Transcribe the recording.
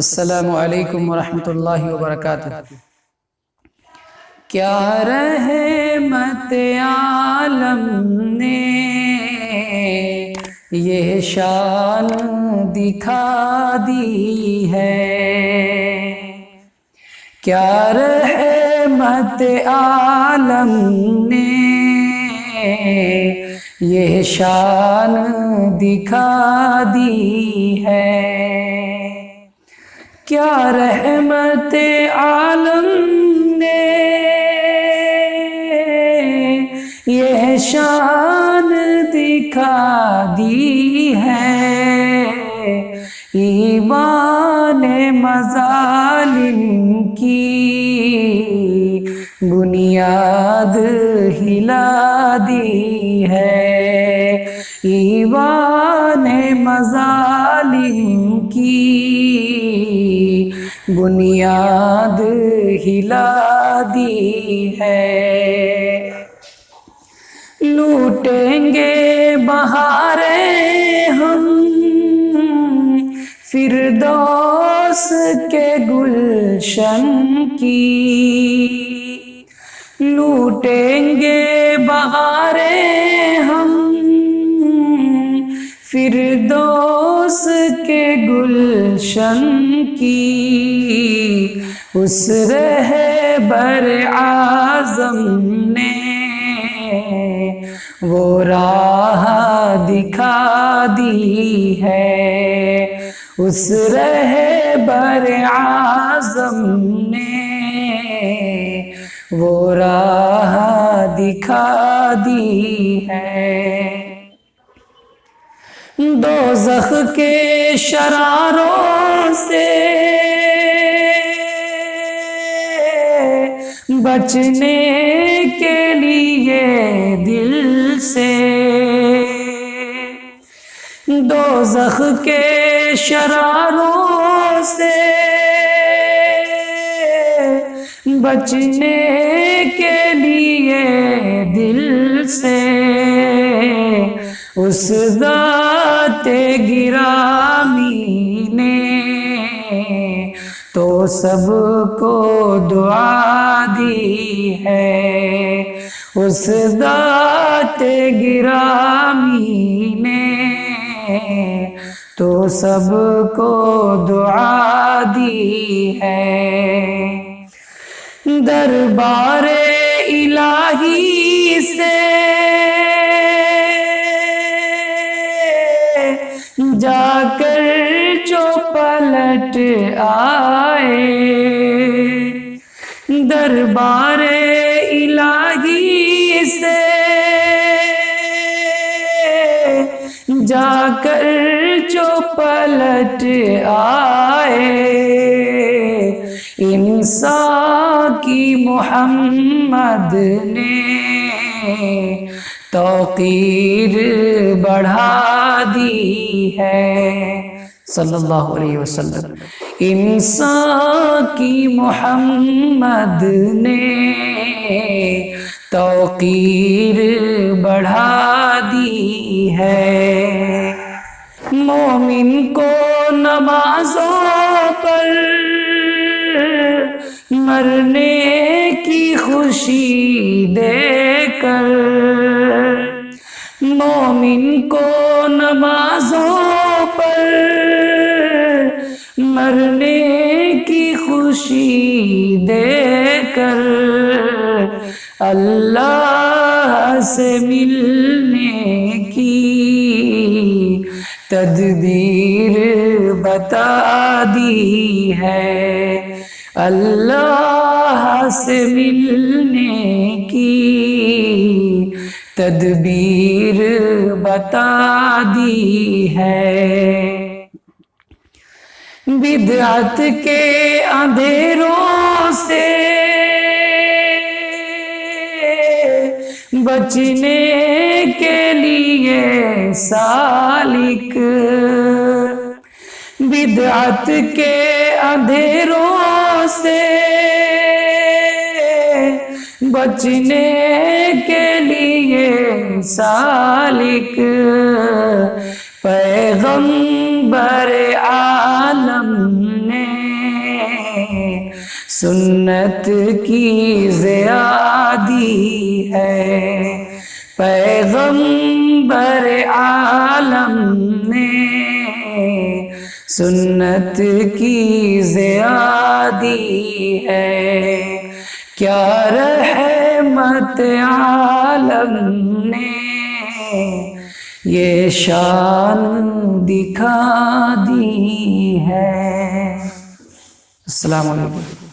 السلام علیکم ورحمۃ اللہ وبرکاتہ۔ کیا رحمت عالم نے یہ شان دکھا دی ہے، کیا رحمت عالم نے یہ شان دکھا دی ہے، کیا رحمت عالم نے یہ شان دکھا دی ہے، ایمان مظالم کی بنیاد ہلا دی ہے، ایمان مظالم کی بنیاد ہلا دی ہے۔ لوٹیں گے بہاریں ہم فردوس کے گلشن کی، لوٹیں گے بہاریں ہم فردوس کے گلشن کی، اس رہبر اعظم نے وہ راہ دکھا دی ہے، اس رہبر اعظم نے وہ راہ دکھا دی ہے۔ دوزخ کے شراروں سے بچنے کے لیے دل سے، دوزخ کے شراروں سے بچنے کے لیے دل سے، اس ذات گرامی نے تو سب کو دعا دی ہے، اس ذات گرامی نے تو سب کو دعا دی ہے۔ دربار الہی سے جا کر جو پلٹ آئے، دربار الہی سے جا کر جو پلٹ آئے، انسان کی محمد نے توقیر بڑھا دی ہے، صلی اللہ علیہ وسلم۔ انسان کی محمد نے توقیر بڑھا دی ہے، مومن کو نمازوں پر مرنے کی خوشی دے کر، مومن کو نمازوں پر مرنے کی خوشی دے کر، اللہ سے ملنے کی تدبیر بتا دی ہے، اللہ سے ملنے کی تدبیر بتا دی ہے۔ بدعت کے اندھیروں سے بچنے کے لیے سالک، بدعت کے اندھیروں سے بچنے کے لیے سالک، پیغمبر عالم نے سنت کی زیادی ہے، پیغمبر عالم نے سنت کی زیادی ہے، کیا رحمت عالم نے یہ شان دکھا دی ہے۔ السلام علیکم۔